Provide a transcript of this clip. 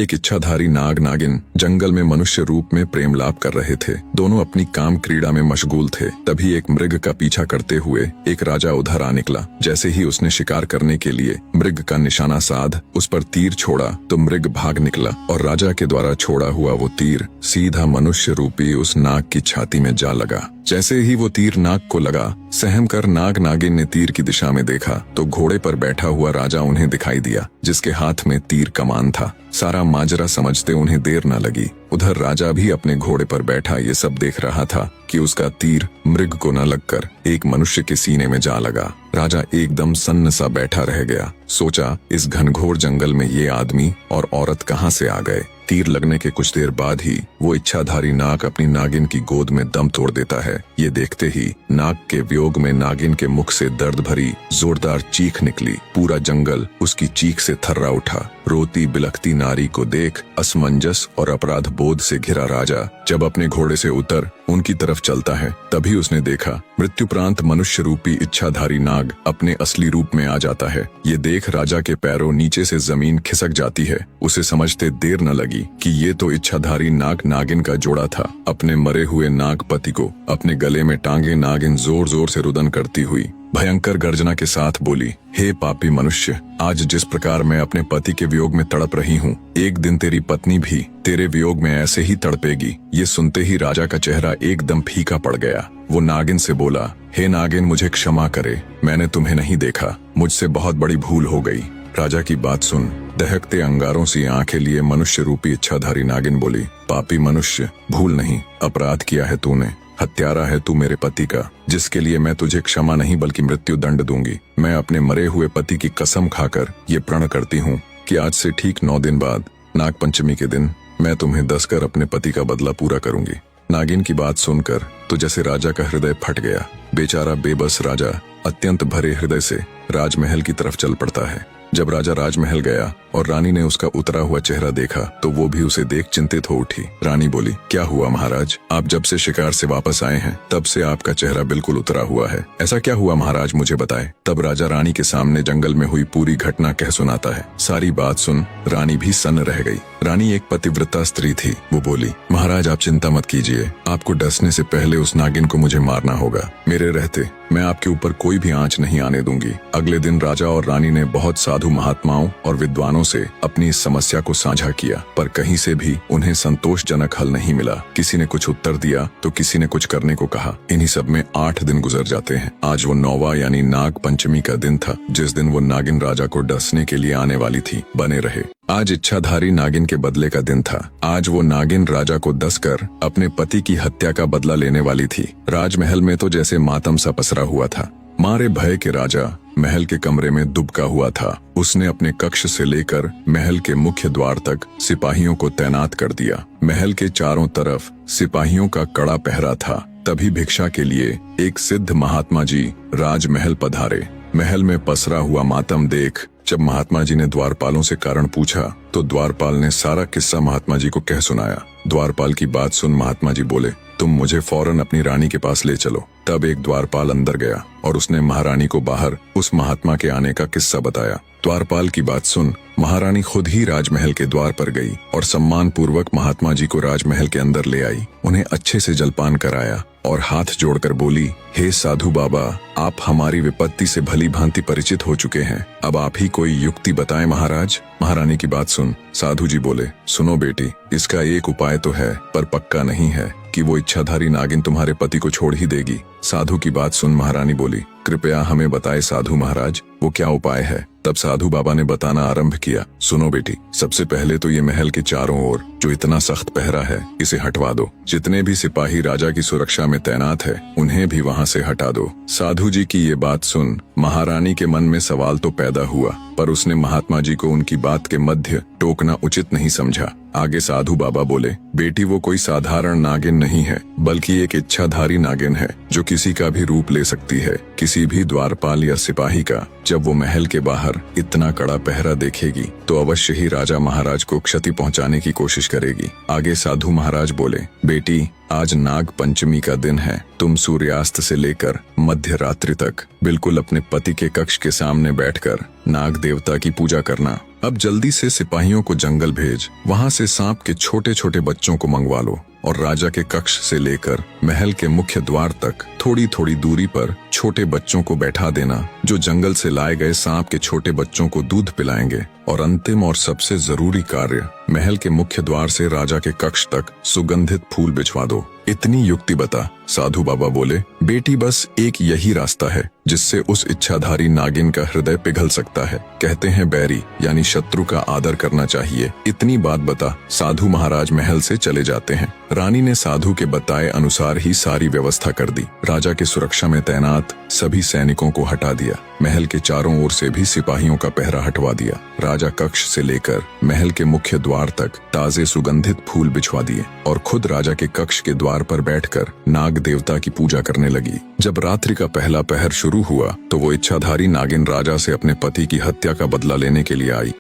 एक इच्छाधारी नाग नागिन जंगल में मनुष्य रूप में प्रेम लाप कर रहे थे। दोनों अपनी काम क्रीड़ा में मशगूल थे। तभी एक मृग का पीछा करते हुए एक राजा उधर आ निकला। जैसे ही उसने शिकार करने के लिए मृग का निशाना साध उस पर तीर छोड़ा तो मृग भाग निकला और राजा के द्वारा छोड़ा हुआ वो तीर सीधा मनुष्य रूपी उस नाग की छाती में जा लगा। जैसे ही वो तीर नाग को लगा, सहम कर नाग नागिन ने तीर की दिशा में देखा तो घोड़े पर बैठा हुआ राजा उन्हें दिखाई दिया, जिसके हाथ में तीर कमान था। सारा माजरा समझते उन्हें देर न लगी। उधर राजा भी अपने घोड़े पर बैठा ये सब देख रहा था कि उसका तीर मृग को न लगकर एक मनुष्य के सीने में जा लगा। राजा एकदम सन्न सा बैठा रह गया। सोचा, इस घनघोर जंगल में ये आदमी और औरत कहाँ से आ गए। तीर लगने के कुछ देर बाद ही वो इच्छाधारी नाग अपनी नागिन की गोद में दम तोड़ देता है। ये देखते ही नाग के वियोग में नागिन के मुख से दर्द भरी जोरदार चीख निकली। पूरा जंगल उसकी चीख से थर्रा उठा। रोती बिलखती नारी को देख असमंजस और अपराध बोध से घिरा राजा जब अपने घोड़े से उतर उनकी तरफ चलता है, तभी उसने देखा मृत्युप्रांत मनुष्य रूपी इच्छाधारी नाग अपने असली रूप में आ जाता है। ये देख राजा के पैरों नीचे से जमीन खिसक जाती है। उसे समझते देर न लगी कि ये तो इच्छाधारी नाग नागिन का जोड़ा था। अपने मरे हुए नाग पति को अपने गले में टांगे नागिन जोर जोर से रुदन करती हुई भयंकर गर्जना के साथ बोली, हे पापी मनुष्य, आज जिस प्रकार मैं अपने पति के वियोग में तड़प रही हूँ, एक दिन तेरी पत्नी भी तेरे वियोग में ऐसे ही तड़पेगी। ये सुनते ही राजा का चेहरा एकदम फीका पड़ गया। वो नागिन से बोला, हे नागिन, मुझे क्षमा करे, मैंने तुम्हें नहीं देखा, मुझसे बहुत बड़ी भूल हो गई। राजा की बात सुन दहकते अंगारों सी आंखें लिए मनुष्य रूपी इच्छाधारी नागिन बोली, पापी मनुष्य, भूल नहीं, अपराध किया है तूने। हत्यारा है तू मेरे पति का, जिसके लिए मैं तुझे क्षमा नहीं बल्कि मृत्यु दंड दूंगी। मैं अपने मरे हुए पति की कसम खाकर ये प्रण करती हूँ कि आज से ठीक 9 दिन बाद नाग पंचमी के दिन मैं तुम्हें 10 कर अपने पति का बदला पूरा करूंगी। नागिन की बात सुनकर तो जैसे राजा का हृदय फट गया। बेचारा बेबस राजा अत्यंत भरे हृदय से राजमहल की तरफ चल पड़ता है। जब राजा राजमहल गया और रानी ने उसका उतरा हुआ चेहरा देखा तो वो भी उसे देख चिंतित हो उठी। रानी बोली, क्या हुआ महाराज, आप जब से शिकार से वापस आए हैं तब से आपका चेहरा बिल्कुल उतरा हुआ है। ऐसा क्या हुआ महाराज, मुझे बताए। तब राजा रानी के सामने जंगल में हुई पूरी घटना कह सुनाता है। सारी बात सुन रानी भी सन्न रह गई। रानी एक पतिव्रता स्त्री थी। वो बोली, महाराज आप चिंता मत कीजिए, आपको डसने से पहले उस नागिन को मुझे मारना होगा। मेरे रहते मैं आपके ऊपर कोई भी आंच नहीं आने दूंगी। अगले दिन राजा और रानी ने बहुत साधु महात्माओं और विद्वानों से अपनी इस समस्या को साझा किया, पर कहीं से भी उन्हें संतोषजनक हल नहीं मिला। किसी ने कुछ उत्तर दिया तो किसी ने कुछ करने को कहा। इन्हीं सब में 8 दिन गुजर जाते हैं। आज वो 9वां यानी नाग पंचमी का दिन था, जिस दिन वो नागिन राजा को डसने के लिए आने वाली थी। बने रहे। आज इच्छाधारी नागिन के बदले का दिन था। आज वो नागिन राजा को डस कर अपने पति की हत्या का बदला लेने वाली थी। राजमहल में तो जैसे मातम सा पसरा हुआ था। मारे भय के राजा महल के कमरे में दुबका हुआ था। उसने अपने कक्ष से लेकर महल के मुख्य द्वार तक सिपाहियों को तैनात कर दिया। महल के चारों तरफ सिपाहियों का कड़ा पहरा था। तभी भिक्षा के लिए एक सिद्ध महात्मा जी राजमहल पधारे। महल में पसरा हुआ मातम देख जब महात्मा जी ने द्वारपालों से कारण पूछा तो द्वारपाल ने सारा किस्सा महात्मा जी को कह सुनाया। द्वारपाल की बात सुन महात्मा जी बोले, तुम मुझे फौरन अपनी रानी के पास ले चलो। तब एक द्वारपाल अंदर गया और उसने महारानी को बाहर उस महात्मा के आने का किस्सा बताया। द्वारपाल की बात सुन महारानी खुद ही राजमहल के द्वार पर गई और सम्मान पूर्वक महात्मा जी को राजमहल के अंदर ले आई। उन्हें अच्छे से जलपान कराया और हाथ जोड़कर बोली, हे साधु बाबा, आप हमारी विपत्ति से भली भांति परिचित हो चुके हैं, अब आप ही कोई युक्ति बताएं महाराज। महारानी की बात सुन साधु जी बोले, सुनो बेटी, इसका एक उपाय तो है पर पक्का नहीं है कि वो इच्छाधारी नागिन तुम्हारे पति को छोड़ ही देगी। साधु की बात सुन महारानी बोली, कृपया हमें बताए साधु महाराज, वो क्या उपाय है। तब साधु बाबा ने बताना आरंभ किया, सुनो बेटी, सबसे पहले तो ये महल के चारों ओर जो इतना सख्त पहरा है इसे हटवा दो। जितने भी सिपाही राजा की सुरक्षा में तैनात है उन्हें भी वहाँ से हटा दो। साधु जी की ये बात सुन महारानी के मन में सवाल तो पैदा हुआ, पर उसने महात्मा जी को उनकी बात के मध्य टोकना उचित नहीं समझा। आगे साधु बाबा बोले, बेटी वो कोई साधारण नागिन नहीं है बल्कि एक इच्छाधारी नागिन है जो किसी का भी रूप ले सकती है, किसी भी द्वारपाल या सिपाही का। जब वो महल के बाहर इतना कड़ा पहरा देखेगी तो अवश्य ही राजा महाराज को क्षति पहुंचाने की कोशिश करेगी। आगे साधु महाराज बोले, बेटी आज नाग पंचमी का दिन है। तुम सूर्यास्त से लेकर मध्य रात्रि तक बिल्कुल अपने पति के कक्ष के सामने बैठकर नाग देवता की पूजा करना। अब जल्दी से सिपाहियों को जंगल भेज वहां से सांप के छोटे छोटे बच्चों को मंगवा लो और राजा के कक्ष से लेकर महल के मुख्य द्वार तक थोड़ी थोड़ी दूरी पर छोटे बच्चों को बैठा देना, जो जंगल से लाए गए सांप के छोटे बच्चों को दूध पिलाएंगे। और अंतिम और सबसे जरूरी कार्य, महल के मुख्य द्वार से राजा के कक्ष तक सुगंधित फूल बिछवा दो। इतनी युक्ति बता। साधु बाबा बोले, बेटी बस एक यही रास्ता है जिससे उस इच्छाधारी नागिन का हृदय पिघल सकता है। कहते हैं बैरी यानी शत्रु का आदर करना चाहिए। इतनी बात बता साधु महाराज महल से चले जाते हैं। रानी ने साधु के बताए अनुसार ही सारी व्यवस्था कर दी। राजा के सुरक्षा में तैनात सभी सैनिकों को हटा दिया। महल के चारों ओर से भी सिपाहियों का पहरा हटवा दिया। राजा कक्ष से लेकर महल के मुख्य द्वार तक ताजे सुगंधित फूल बिछवा दिए और खुद राजा के कक्ष के द्वार पर बैठकर नाग देवता की पूजा करने लगी। जब रात्रि का पहला पहर शुरू हुआ तो वो इच्छाधारी नागिन राजा से अपने पति की हत्या का बदला लेने के लिए आई।